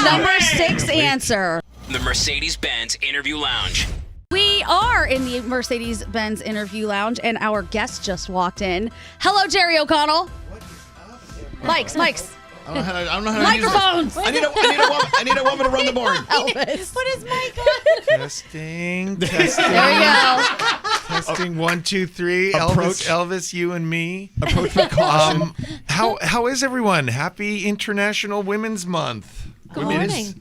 number 6 answer. The Mercedes-Benz Interview Lounge. We are in the Mercedes-Benz Interview Lounge, and our guest just walked in. Hello, Jerry O'Connell. Mics. I don't know how to Microphones. use this. I need a woman to run the board. Elvis. Put his mic on. Testing. There you go. Testing 1, 2, 3. Approach. Elvis, you and me. Approach with caution. How is everyone? Happy International Women's Month. Good morning.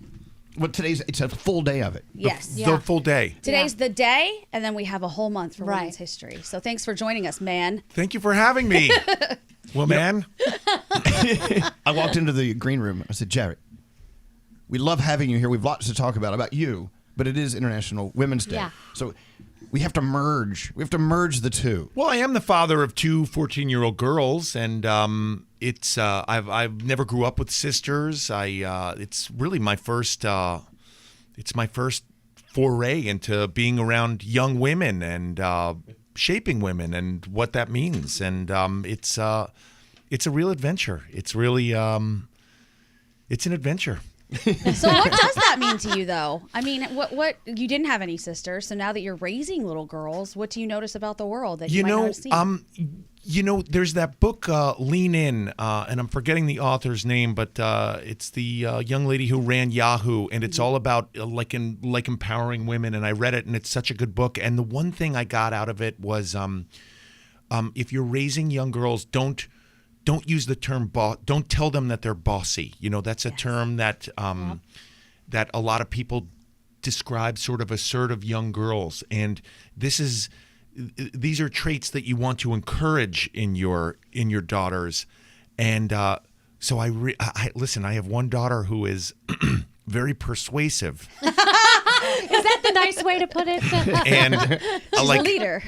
It's a full day of it. Yes. The full day. Today's the day, and then we have a whole month for Right. women's history. So thanks for joining us, man. Thank you for having me. Well, man. I walked into the green room. I said, Jared, we love having you here. We've lots to talk about you, but it is International Women's Day. Yeah. So we have to merge. We have to merge the two. Well, I am the father of 2 14-year-old girls, and it's I've never grew up with sisters. It's really my first foray into being around young women and shaping women and what that means. And it's a real adventure. It's really it's an adventure. So what does that mean to you, though? I mean, what you didn't have any sisters, so now that you're raising little girls, what do you notice about the world that you might not have seen? There's that book, Lean In, and I'm forgetting the author's name, but it's the young lady who ran Yahoo, and it's all about like empowering women. And I read it, and it's such a good book. And the one thing I got out of it was, if you're raising young girls, don't use the term boss. Don't tell them that they're bossy. That's a term that that a lot of people describe sort of assertive young girls, and these are traits that you want to encourage in your daughters. And so I listen. I have one daughter who is very persuasive. Is that the nice way to put it? And She's a leader.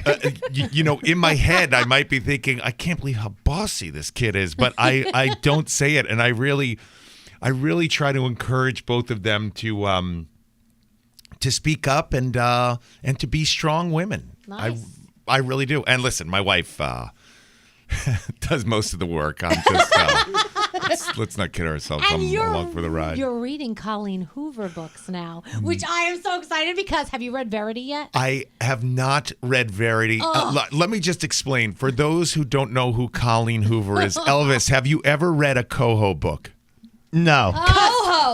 In my head, I might be thinking, I can't believe how bossy this kid is, but I don't say it, and I really try to encourage both of them to speak up and to be strong women. Nice. I really do. And listen, my wife does most of the work. I'm just let's not kid ourselves. I'm along for the ride. You're reading Colleen Hoover books now, which I am so excited because have you read Verity yet? I have not read Verity. Let me just explain. For those who don't know who Colleen Hoover is, Elvis, have you ever read a Coho book? No. Coho.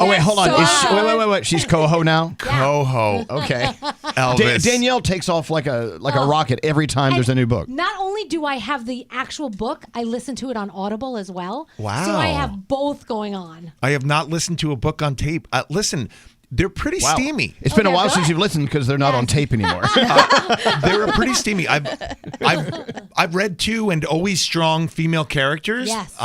Oh, wait, hold on. So Wait. She's Coho now? Coho. Okay. Elvis. Danielle takes off like a rocket every time there's a new book. Not only do I have the actual book, I listen to it on Audible as well. Wow. So I have both going on. I have not listened to a book on tape. Listen, they're pretty steamy. It's been a while good. since you've listened because they're not on tape anymore. They're pretty steamy. I've read 2 and always strong female characters. Yes.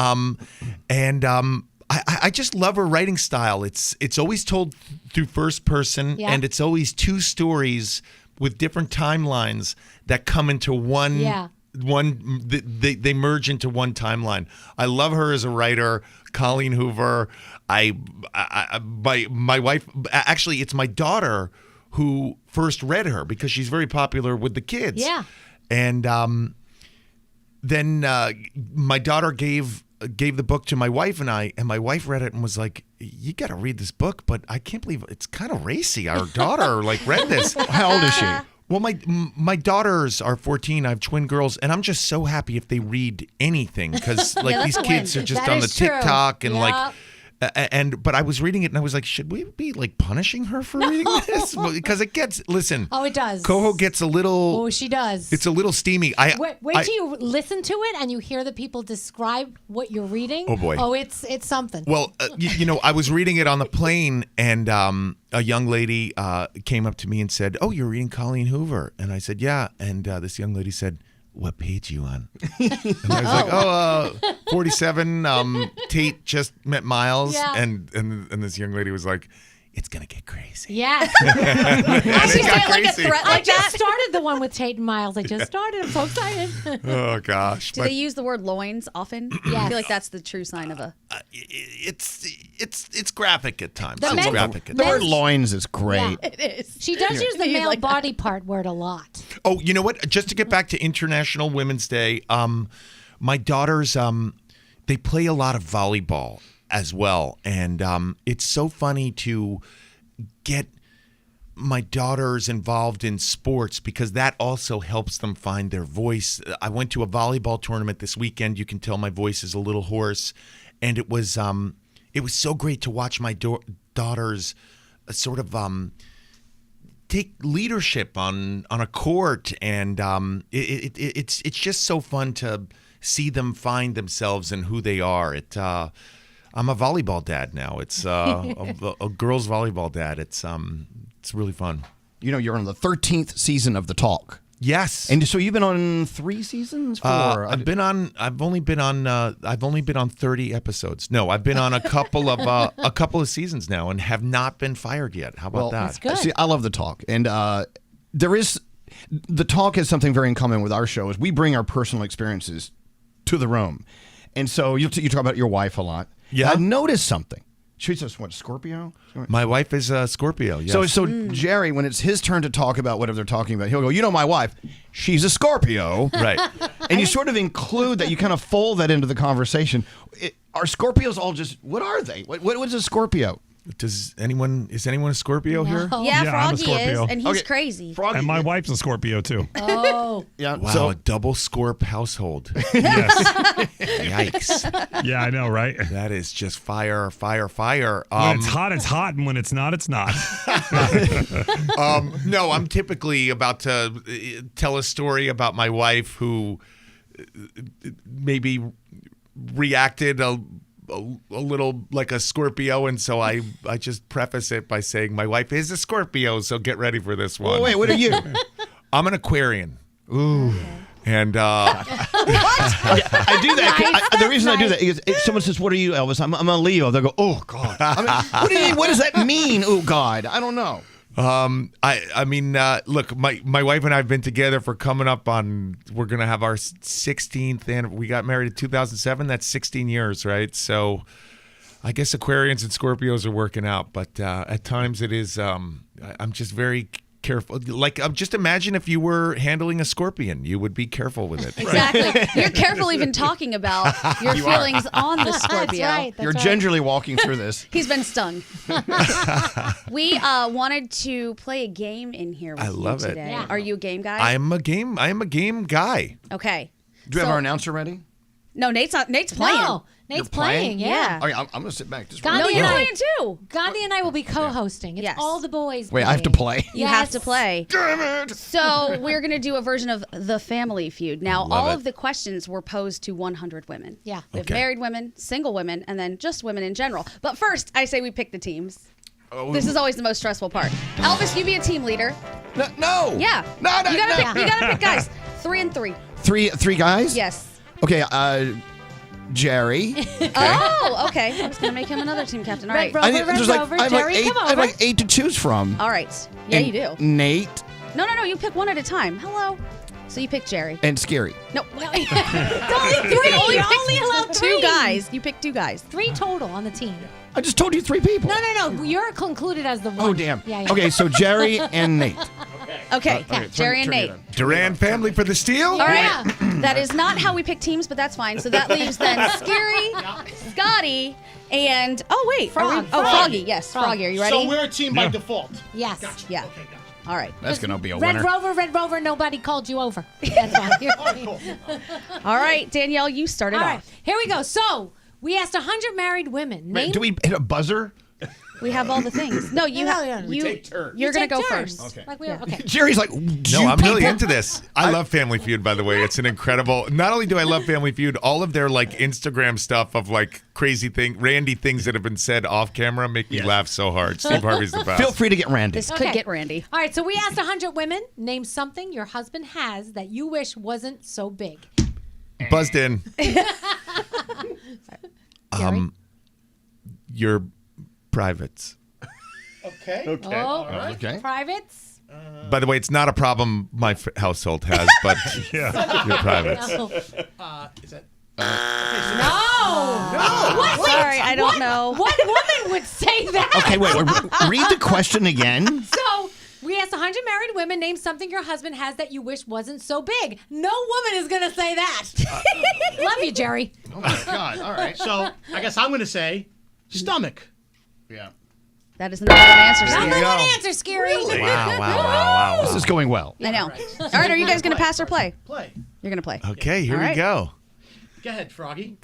I just love her writing style. It's always told through first person, Yeah. and it's always 2 stories with different timelines that come into one. Yeah. They merge into one timeline. I love her as a writer. Colleen Hoover. My wife. Actually, it's my daughter who first read her because she's very popular with the kids. Yeah. And then my daughter gave the book to my wife and my wife read it and was like, you got to read this book, but I can't believe it's kind of racy. Our daughter read this. How old is she? Well, my daughters are 14. I have twin girls, and I'm just so happy if they read anything because these kids are just That on the is true. TikTok and Yep. but I was reading it and I was like, should we be punishing her for reading this? Because it gets Oh, it does. Coho gets a little. Oh, she does. It's a little steamy. Wait till you listen to it and you hear the people describe what you're reading. Oh, boy. Oh, it's something. Well, I was reading it on the plane, and a young lady came up to me and said, "Oh, you're reading Colleen Hoover?" And I said, "Yeah." And this young lady said, "What page you on?" And I was like, 47. Tate just met Miles, Yeah. and this young lady was like, "It's gonna get crazy." Yeah. And it got crazy. I just started the one with Tate and Miles. I just started. I'm so excited. Oh gosh! Do they use the word loins often? I Yes. feel like that's the true sign of a. It's graphic at times. The It's men- graphic at The word times. loins is great. It is. She does use the You male like that? body part word a lot. Oh, you know what? Just to get back to International Women's Day, my daughters, they play a lot of volleyball. as well. And it's so funny to get my daughters involved in sports because that also helps them find their voice. I went to a volleyball tournament this weekend. You can tell my voice is a little hoarse. And it was so great to watch my daughters sort of take leadership on a court, and it's just so fun to see them find themselves and who they are. I'm a volleyball dad now. It's a girls volleyball dad. It's really fun. You know, you're on the 13th season of The Talk. Yes. And so you've been on 3 seasons? 4? I've only been on 30 episodes. No, I've been on a couple of seasons now and have not been fired yet. How about that? That's good. See, I love The Talk. And The Talk has something very in common with our show is we bring our personal experiences to the room. And so you talk about your wife a lot. Yeah. I've noticed something. She's a Scorpio? My wife is a Scorpio, yes. So Jerry, when it's his turn to talk about whatever they're talking about, he'll go, you know my wife, she's a Scorpio. Right. And you sort of include that, you kind of fold that into the conversation. Are Scorpios all just, what are they? What is a Scorpio? Is anyone a Scorpio here? Yeah, Yeah, I'm a Froggy is, Scorpio. and he's crazy. Froggy. And my wife's a Scorpio too. Oh. Yeah. Wow, So a double Scorp household. Yes. Yikes. Yeah, I know, right? That is just fire. When it's hot, and when it's not, it's not. No, I'm typically about to tell a story about my wife who maybe reacted a little like a Scorpio, and so I just preface it by saying my wife is a Scorpio, so get ready for this one. Oh, wait, what are you? I'm an Aquarian. Ooh. And I do that. Nice, The reason I do that's that is if someone says, what are you, Elvis? I'm a Leo. They'll go, oh, God. What do you mean? What does that mean? Oh, God. I don't know. I mean, look, my wife and I have been together for coming up on, we're going to have our 16th, and we got married in 2007. That's 16 years, right? So I guess Aquarians and Scorpios are working out, but at times it is, I'm just very careful. Like, just imagine if you were handling a scorpion, you would be careful with it. Exactly. You're careful even talking about your feelings on the Scorpio. That's right. You're gingerly walking through this. He's been stung. We wanted to play a game in here with I love you it. today. Yeah. Are you a game guy? I am a game guy. Okay. Do we have our announcer ready? No, Nate's playing. No, Nate's playing. Yeah. Okay, I'm going to sit back. Just Gandhi No, and you're I- playing too. Gandhi and I will be co-hosting. It's Yes. all the boys. Wait, I have to play? You have to play. Damn it! So we're going to do a version of the Family Feud. Now, all of the questions were posed to 100 women. Yeah. We have Okay. married women, single women, and then just women in general. But first, I say we pick the teams. This is always the most stressful part. Elvis, you be a team leader. No. Yeah. No. You gotta pick guys. 3 and 3. Three guys? Yes. Okay, Jerry. Oh, okay. I was gonna make him another team captain. All right. Red Rover, Red Rover. I have Jerry, like 8, come I have over. like 8 to choose from. All right. Yeah, And you do. Nate No. You pick one at a time. Hello. So you pick Jerry. and Scary. No. It's only 3. You're only allowed 3. 2 guys. You pick 2 guys. 3 total on the team. I just told you 3 people. No. You're concluded as the one. Oh, damn. Yeah. Okay, so Jerry and Nate. Okay. Jerry and Nate. Duran family for the steal? All right. Yeah. That is not how we pick teams, but that's fine. So that leaves then Scary, Scotty, and Froggy. Froggy. Yes, Frog. Froggy. Are you ready? So we're a team by default. Yes. Yeah. All right. That's going to be a Red winner. Red Rover, nobody called you over. That's fine. All right, Danielle, you started All right, off. here we go. So, we asked 100 married women. Wait, do we hit a buzzer? We have all the things. No, you have. No. You take turns. You're gonna take go turns. first. Like okay. Jerry's like, No, I'm really into this. I love Family Feud, by the way. It's an incredible. Not only do I love Family Feud, all of their like Instagram stuff of like crazy randy things that have been said off camera make me laugh so hard. Steve Harvey's the best. feel free to get Randy. This could get Randy. All right, so we asked 100 women, name something your husband has that you wish wasn't so big. Buzzed in. Jerry? Your privates. Okay. Oh, Okay. privates? By the way, it's not a problem my household has, but your privates. No. Is that? No. Sorry, I don't know. What woman would say that? Okay, wait. Read the question again. So, we asked 100 married women, name something your husband has that you wish wasn't so big. No woman is going to say that. Love you, Jerry. Oh, my God. All right. So I guess I'm going to say Stomach. Yeah. That is the number one answer, Number Scary. one answer, Scary. Wow. This is going well. I know. All right, are you guys going to pass or play? Play. You're going to play. Okay, here All we right. go. Go ahead, Froggy.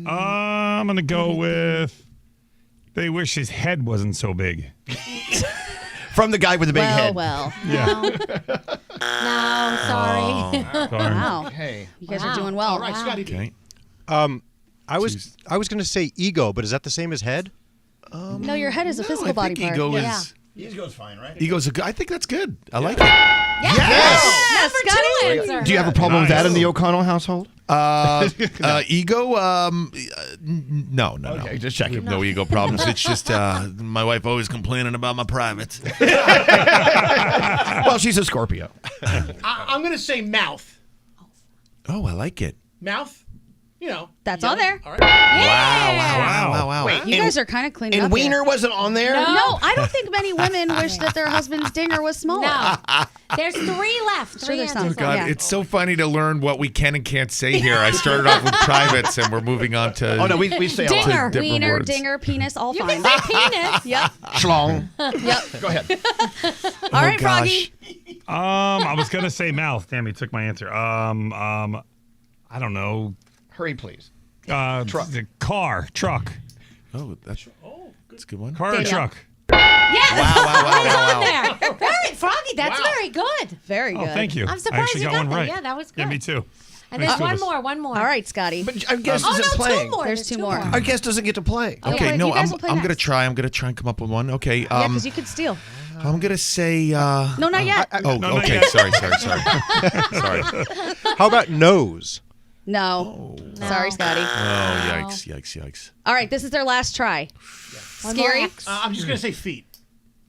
I'm going to go with they wish his head wasn't so big. From the guy with the big head. Well. Yeah. No, sorry. Sorry. Wow. Hey. You guys Wow. are doing well. All right, Scotty. Okay. I was going to say ego, but is that the same as head? No, your head is a physical I body think part. ego Yeah. is. Ego's fine, right? Ego's a good. I think that's good. I like it. Yes, Number Scotty. two answer. Do you have a problem with that in the O'Connell household? Ego. No. Okay, just checking. No ego problems. It's just my wife always complaining about my privates. Well, she's a Scorpio. I'm going to say mouth. Oh, I like it. Mouth? You know. That's yelling. on there. All right. Wow. Wait, You guys are kind of cleaning and up Wiener here. wasn't on there? No, I don't think many women wish that their husband's dinger was smaller. No. There's three left. Three there's some. answers. God, Yeah. it's so funny to learn what we can and can't say here. I started off with privates, and we're moving on to. Oh, no, we say a lot. Dinger. different Wiener, words. dinger, penis, all You fine. can say penis. Yep. Schlong. Yep. Go ahead. All right, gosh. Froggy. I was going to say mouth. Damn, he took my answer. I don't know. Hurry, please. The car, truck. Oh, that's a good one. Car or Danielle. truck? Yes. Wow. It's on there. Very, Froggy, that's very good. Very good. Oh, thank you. I'm I surprised actually you got got one that. right. Yeah, that was Yeah, good. me too. And there's Thanks, one Elvis. more. All right, Scotty. But our guest Oh, isn't no, playing. two more. There's two more. Our guest doesn't get to play. Okay, wait, no, you guys I'm will play gonna next. try. I'm gonna try and come up with one. Okay. Yeah, because you could steal. I'm gonna say. No, not yet. Oh, No, not okay. yet. Sorry. Sorry. How about nose? No. Sorry, Scotty. Oh, yikes. All right, this is their last try. One more Scary. X. I'm just going to say feet.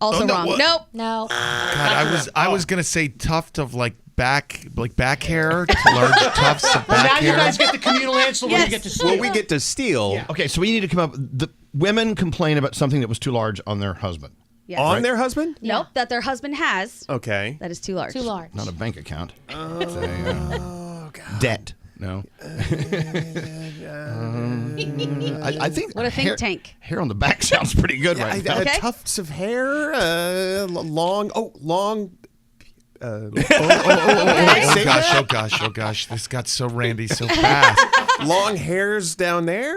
Also Oh, no, wrong. what? Nope. No. God, I was gonna say tuft of back hair, large tufts of Well, now back you hair. guys get the communal answer when Yes. you get to Well, steal. we get to steal Okay, so we need to come up. The women complain about something that was too large on their husband. Yes. on their husband? Nope, that their husband has. Okay. That is too large. Too large. Not a bank account. Debt. No. I think. What a think tank. Hair on the back sounds pretty good right now. Okay. Tufts of hair, long. Oh gosh. This got so randy so fast. Long hairs down there.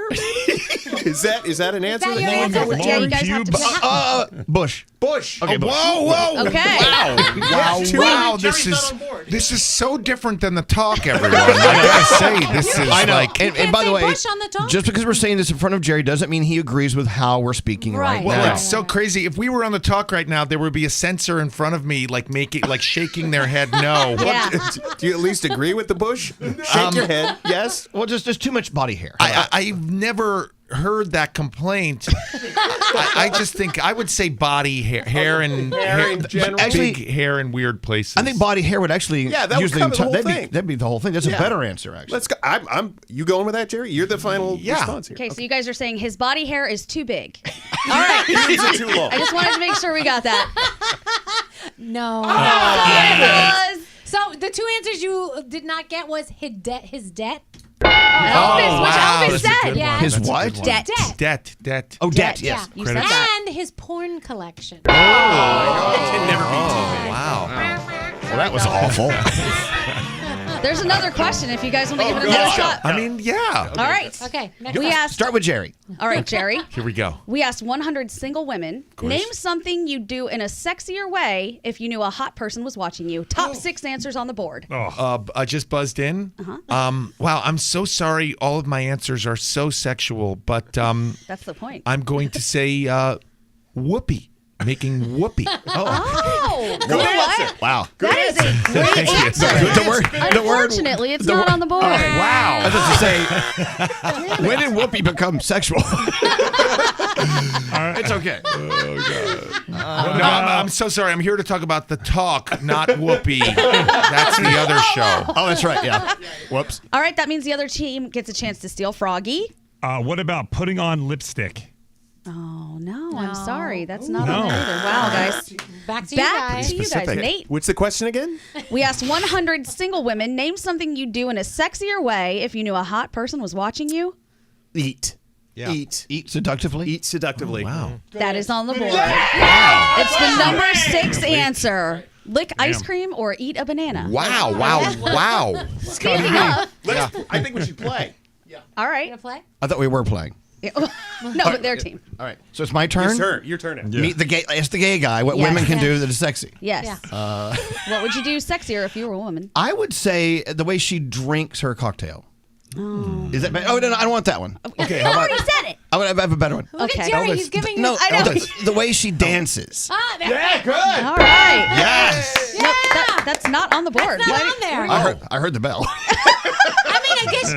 Is that an answer? that your answer? Yeah, you guys have to. Bush. Bush. Okay, Bush. Whoa. Okay. Wow. Jerry's not on board. This is so different than the talk, everyone. I gotta say, this is I know. like. And can't by the say way, Bush on the top. just because we're saying this in front of Jerry doesn't mean he agrees with how we're speaking right, Right. now. Well, it's so crazy. If we were on the talk right now, there would be a censor in front of me, shaking their head no. Yeah. Do you at least agree with the Bush? Shake your head. Yes. Well, just there's too much body hair. I've never heard that complaint. I just think I would say body hair and Hair in general. Actually- big hair in weird places. I think body hair would actually Yeah, that would usually cover the whole that'd thing. be the whole thing. That's Yeah. a better answer actually. Let's go. I'm. You going with that, Jerry? You're the final response here. Okay, so you guys are saying his body hair is too big. All right. Is it too long? I just wanted to make sure we got that. No. It was So the two answers you did not get was his debt. Elvis, which wow, Elvis that's a said. good Yeah. one. His That's a what? good one. Debt. Debt. Oh, debt. Yeah. Yes. You said Credits. that. And his porn collection. Can never be too big. Wow. Well, that was awful. There's another question if you guys want to give it another shot. I mean, yeah. All right. Okay. Next We one. asked. Start with Jerry. All right, Jerry. Here we go. We asked 100 single women. Name something you'd do in a sexier way if you knew a hot person was watching you. Top 6 answers on the board. I just buzzed in. Wow, I'm so sorry. All of my answers are so sexual, but That's the point. I'm going to say whoopee. Making whoopee. Oh, Good answer. Wow. that is a great answer. Unfortunately, it's not on the board. Wow. I was about to say, when did whoopee become sexual? It's okay. I'm so sorry. I'm here to talk about the talk, not whoopee. That's the other show. Oh, that's right. Yeah. Whoops. All right, that means the other team gets a chance to steal. Froggy. What about putting on lipstick? Oh, no, I'm sorry. That's not No. on there either. Wow, guys. Back to you Back guys. to you guys. Nate. What's the question again? We asked 100 single women, name something you'd do in a sexier way if you knew a hot person was watching you. Eat. Yeah. Eat seductively. Eat seductively. Wow. That is on the board. It's the number 6 answer. Lick ice cream or eat a banana. Wow. Speaking of, I think we should play. all right. You play? I thought we were playing. No, but their team. All right. So it's my turn. Your turn. Meet the gay. Ask the gay guy what Yes. women can do that is sexy. Yes. What would you do sexier if you were a woman? I would say the way she drinks her cocktail. Is that bad? Oh no, I don't want that one. Okay, You already said it. I have a better one. Look Okay. at Jerry. Elvis, He's giving no, you. I know. the way she dances. Yeah, good. All right. Yes. No, that's not on the board. Not Why- on there. I heard the bell. I mean, I guess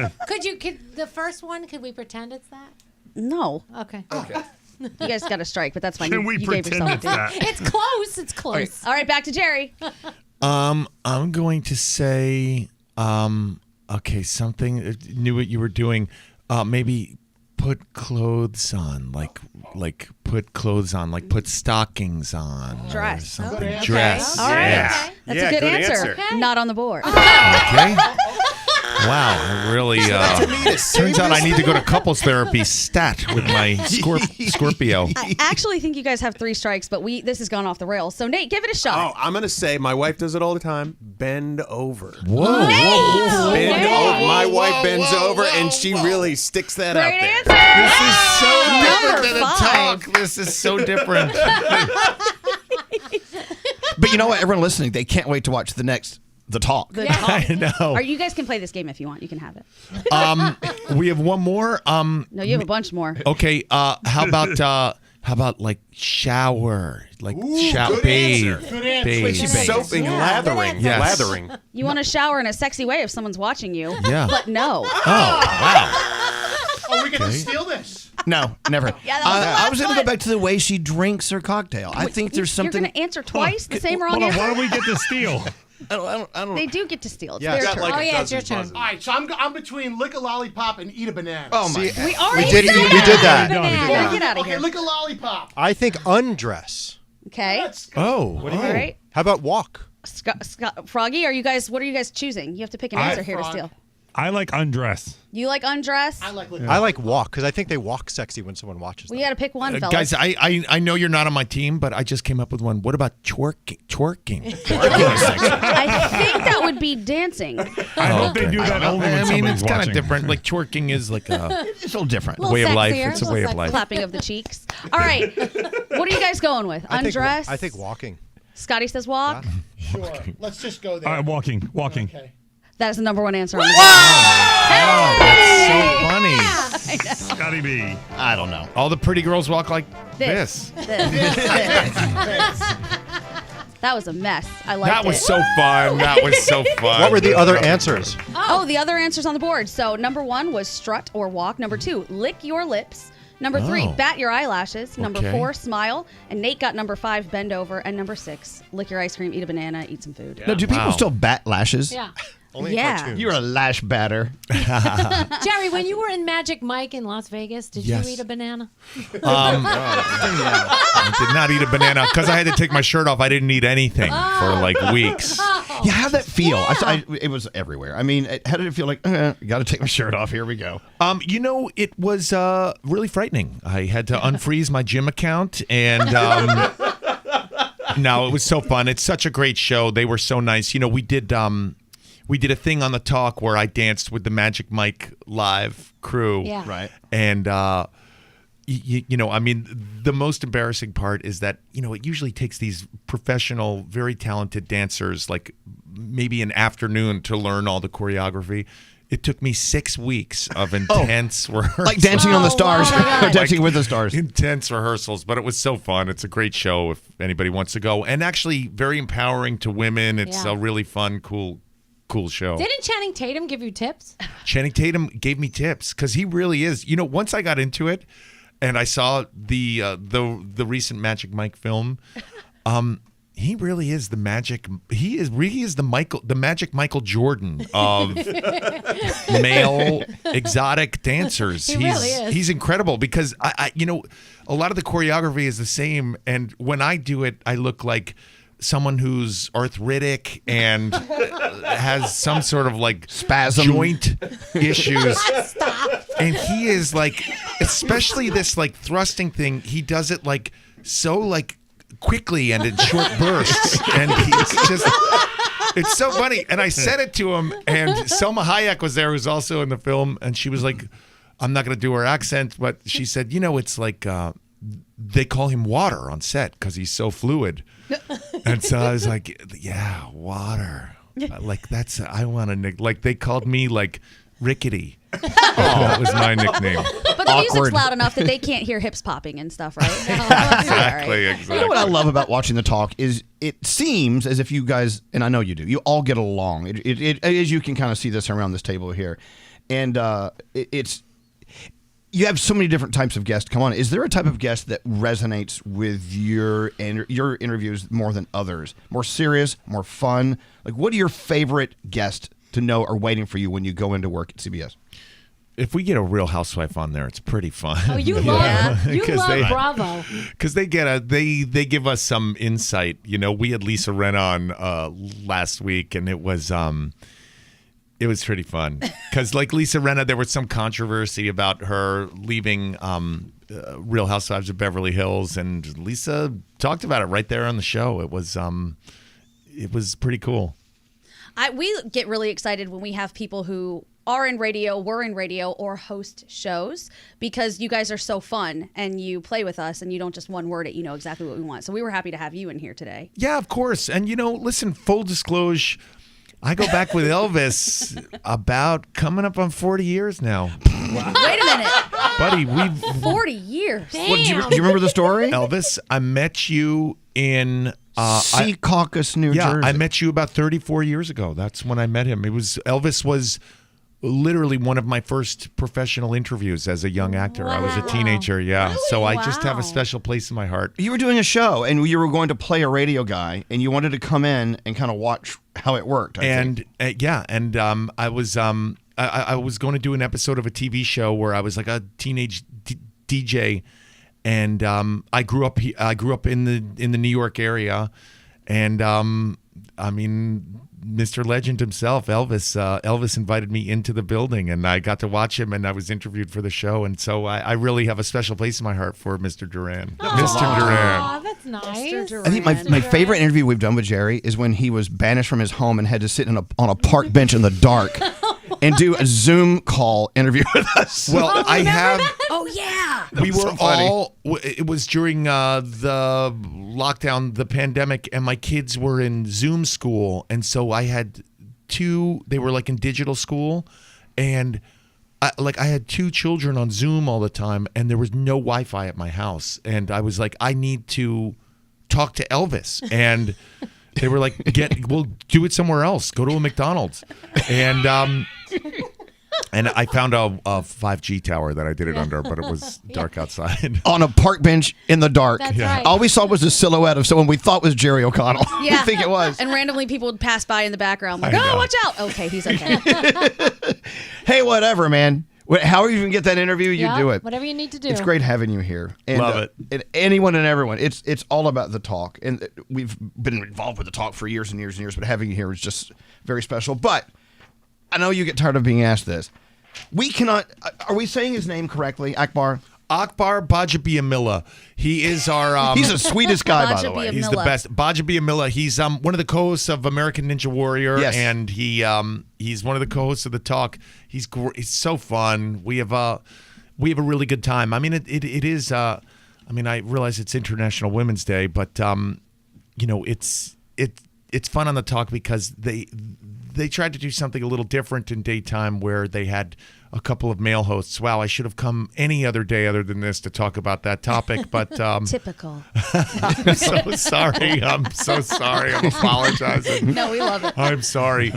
could the first one? Could we pretend it's that? No. Okay. You guys got a strike, but that's fine. Can we you gave pretend yourself it's a date. that? It's close. It's close. All right, back to Jerry. I'm going to say, okay, something. Knew what you were doing. Maybe put clothes on, like put clothes on, like put stockings on. or Dress. something. Okay. Dress. All right. Yeah. That's Yeah, a good good answer. answer. Not on the board. Okay. Wow, I really. Turns out I need to go to couples therapy stat with my Scorpio. I actually think you guys have 3 strikes, but this has gone off the rails. So Nate, give it a shot. I'm gonna say my wife does it all the time. Bend over. Whoa. Bend over. My wife bends over, and she really sticks that out Great there. answer. This is so different than a Number 5. talk. This is so different. But you know what? Everyone listening, they can't wait to watch the talk. The talk. I know. Or you guys can play this game if you want. You can have it. We have one more. No, you have a bunch more. Okay. How about like shower, like shower, good bathe, answer. Good answer. bathe, She's bathe. soaping, lathering, Yes. lathering. You want to shower in a sexy way if someone's watching you. Yeah. But no. Oh wow. Oh, we get to steal this. No, never. Yeah, that was the last I was going to one. go back to the way she drinks her cocktail. I think there's something. You're going to answer twice the same wrong Hold on, answer? why don't we get to steal? I don't. They do get to steal. It's Yeah, their got turn. like Oh a yeah, it's your dozen turn. buzzers. All right, so I'm between lick a lollipop and eat a banana. Oh my. See, We already we did said that. Yeah, get out of Okay, here. lick a lollipop. I think undress. Okay. Oh. What do you All mean? right. How about walk? Froggy, what are you guys choosing? You have to pick an answer here to Frog. steal. I like undress. You like undress? I like lick. I like walk because I think they walk sexy when someone watches We them. got to pick one, fellas. Guys, I know you're not on my team, but I just came up with one. What about twerking? Twerking. I think that would be dancing. I hope they do that only when I mean, somebody's it's kind watching. of different. Like twerking is like a It's a little different. Little way of life. sexier, It's a little way of sex- life. Clapping of the cheeks. All right. What are you guys going with? Undress? I think walking. Scotty says walk. Sure. Let's just go there. All right, walking. Okay. That is the number 1 answer on the Oh, that's so funny. Scotty B. I don't know. All the pretty girls walk like This. this. That was a mess. I liked That was it. so fun. That was so fun. What were the other answers? Oh, the other answers on the board. So number 1 was strut or walk. Number 2, lick your lips. Number 3, Oh. bat your eyelashes. Number Okay. 4, smile. And Nate got number 5, bend over. And number 6, lick your ice cream, eat a banana, eat some food. No, do people Wow. still bat lashes? Yeah. Only in Yeah. cartoons. You're a lash batter. Jerry, when you were in Magic Mike in Las Vegas, did Yes. you eat a banana? I did not eat a banana because I had to take my shirt off. I didn't eat anything for like weeks. Yeah, how'd that feel? It was everywhere. I mean, how did it feel like, got to take my shirt off. Here we go. It was really frightening. I had to unfreeze my gym account, and no, it was so fun. It's such a great show. They were so nice. You know, we did a thing on the talk where I danced with the Magic Mike live crew. Yeah. Right. And you know, I mean, the most embarrassing part is that, you know, it usually takes these professional, very talented dancers like maybe an afternoon to learn all the choreography. It took me 6 weeks of intense rehearsals. Like Dancing on the Stars. wow. Dancing with the Stars. Intense rehearsals, but it was so fun. It's a great show if anybody wants to go. And actually very empowering to women. It's Yeah. a really fun, cool show. Didn't Channing Tatum give you tips? Channing Tatum gave me tips because he really is. You know, once I got into it and I saw the recent Magic Mike film, he really is the magic. He is the Magic Michael Jordan of male exotic dancers. He really is. He's incredible because I you know, a lot of the choreography is the same, and when I do it, I look like someone who's arthritic and has some sort of like Spasm. joint issues. Stop. And he is like, especially this like thrusting thing, he does it like so like quickly and in short bursts. And he's just, it's so funny. And I said it to him, and Selma Hayek was there, who's also in the film, and she was like, I'm not going to do her accent, but she said, it's like they call him water on set because he's so fluid. And so I was like, yeah, water. Like that's, I want to, like they called me like Rickety. That was my nickname. But the music's loud enough that they can't hear hips popping and stuff, right? Exactly. You know what I love about watching the talk is it seems as if you guys, and I know you do, you all get along. It as you can kind of see this around this table here. And it's, you have so many different types of guests come on. Is there a type of guest that resonates with your interviews more than others? More serious, more fun? Like, what are your favorite guests to know are waiting for you when you go into work at CBS? If we get a Real Housewife on there, it's pretty fun. Oh, you love Bravo. Because they give us some insight. We had Lisa Rinna on last week, and it was pretty fun. Because like Lisa Rinna, there was some controversy about her leaving Real Housewives of Beverly Hills, and Lisa talked about it right there on the show. It was pretty cool. We get really excited when we have people who are in radio, were in radio, or host shows, because you guys are so fun and you play with us and you don't just one word it, you know exactly what we want. So we were happy to have you in here today. Yeah, of course. And listen, full disclosure, I go back with Elvis about coming up on 40 years now. Wow. Wait a minute. Buddy, we've 40 years. What, do you remember the story? Elvis, I met you in Secaucus, New Jersey. Yeah, I met you about 34 years ago. That's when I met him. Elvis was literally one of my first professional interviews as a young actor. Wow. I was a teenager, yeah. Really? So I just have a special place in my heart. You were doing a show, and you were going to play a radio guy, and you wanted to come in and kind of watch how it worked. I was going to do an episode of a TV show where I was like a teenage DJ, and I grew up in the New York area, and Mr. Legend himself, Elvis invited me into the building, and I got to watch him, and I was interviewed for the show, and so I really have a special place in my heart for Mr. Duran. Mr. Duran. Oh, that's nice. I think my favorite interview we've done with Jerry is when he was banished from his home and had to sit on a park bench in the dark and do a Zoom call interview with us. Well, I have. Oh, yeah. We were it was during the lockdown, the pandemic, and my kids were in Zoom school. And so I had they were like in digital school. And I had 2 children on Zoom all the time, and there was no Wi-Fi at my house. And I was like, I need to talk to Elvis. And they were like, we'll do it somewhere else. Go to a McDonald's. And I found a 5G tower that I did it under, but it was dark outside. On a park bench in the dark. That's right. All we saw was a silhouette of someone we thought was Jerry O'Connell. Yeah. I think it was. And randomly people would pass by in the background like, oh, watch out. Okay, he's okay. Hey, whatever, man. However you can get that interview, you do it. Whatever you need to do. It's great having you here. And, love it. And anyone and everyone. It's all about the talk. And we've been involved with the talk for years and years and years, but having you here is just very special. But I know you get tired of being asked this. We cannot. Are we saying his name correctly, Akbar? Akbar Bajabiamila. He is our. He's the sweetest guy, by the way. He's the best. Bajabiamila. He's one of the co-hosts of American Ninja Warrior, and he's one of the co-hosts of the Talk. He's so fun. We have a really good time. I mean, it is. I realize it's International Women's Day, but it's fun on the Talk because they tried to do something a little different in daytime where they had a couple of male hosts. Wow, I should have come any other day other than this to talk about that topic, but typical. I'm so sorry. I'm apologizing. No, we love it. I'm sorry.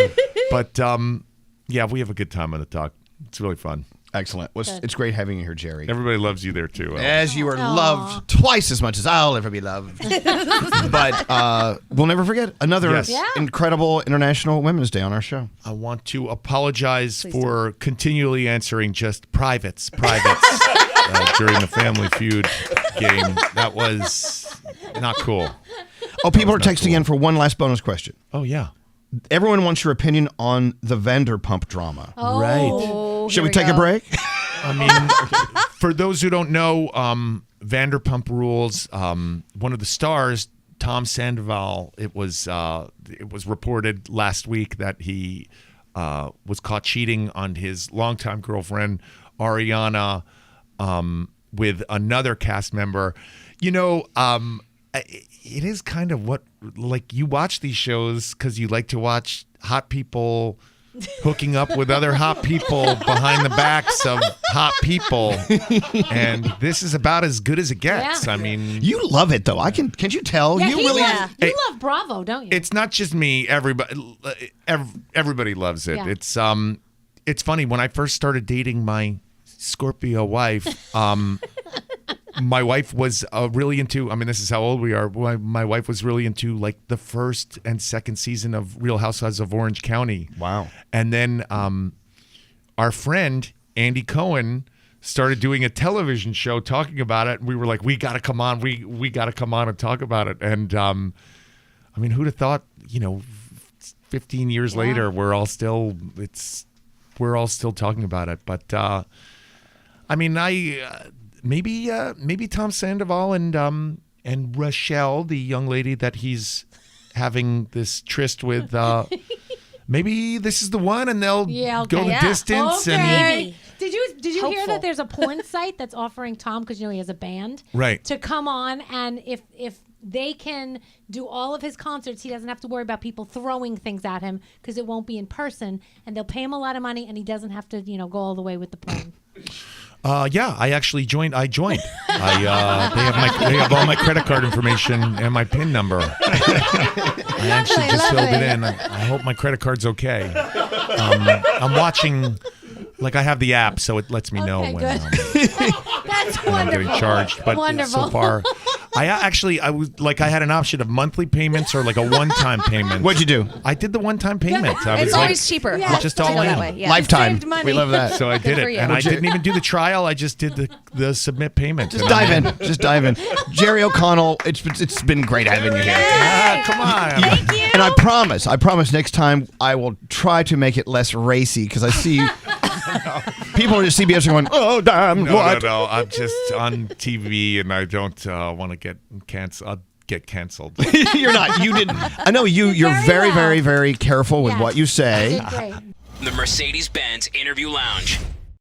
But we have a good time on the Talk. It's really fun. Excellent. Well, it's great having you here, Jerry. Everybody loves you there, too. As you are loved twice as much as I'll ever be loved. But we'll never forget another incredible International Women's Day on our show. I want to apologize for continually answering just privates during the Family Feud game. That was not cool. Oh, people are texting in for one last bonus question. Oh, yeah. Everyone wants your opinion on the Vanderpump drama. Oh, right. Should we take a break? I mean, for those who don't know, Vanderpump Rules, one of the stars, Tom Sandoval, it was reported last week that he was caught cheating on his longtime girlfriend, Ariana, with another cast member. You know, it is kind of what, like, you watch these shows because you like to watch hot people hooking up with other hot people behind the backs of hot people, and this is about as good as it gets. Yeah. I mean, You love it though. Can't you tell? Yeah, You he really. loves, you love Bravo, don't you? it's not just me. Everybody loves it. Yeah. It's funny, when I first started dating my Scorpio wife. My wife was really into, I mean, this is how old we are. My wife was really into like the first and second season of Real Housewives of Orange County. Wow. And then our friend, Andy Cohen, started doing a television show talking about it. And we were like, we got to come on. We got to come on and talk about it. And I mean, who'd have thought, 15 years later, we're all still talking about it. But I mean, maybe Tom Sandoval and Rochelle, the young lady that he's having this tryst with, maybe this is the one, and they'll go the distance. Okay. And Did you hear Hopeful. that there's a porn site that's offering Tom, because he has a band, Right. to come on, and if they can do all of his concerts, he doesn't have to worry about people throwing things at him because it won't be in person, and they'll pay him a lot of money, and he doesn't have to go all the way with the porn. Yeah, I actually joined. They have all my credit card information and my PIN number. I actually just filled it in. I hope my credit card's okay. I'm watching. Like, I have the app, so it lets me know when That's when I'm wonderful. getting charged. But Wonderful. so far, I had an option of monthly payments or like a one-time payment. What'd you do? I did the one-time payment. I was It's like, always cheaper. Yeah. just all to go in. that way. Yeah. Lifetime. saved money. We love that. So I Good did for it, you. and I didn't even do the trial. I just did the submit payment. Just dive in. Just dive in. Jerry O'Connell, it's been great having you here. Come on. Thank you. And I promise next time I will try to make it less racy, because I see people at CBS are going, oh, damn, what? No. I'm just on TV, and I don't want to get canceled. I'll get canceled. You're not. You didn't. I know you. You're Very very, well. very, very careful with Yes. what you say. Did great. The Mercedes-Benz Interview Lounge.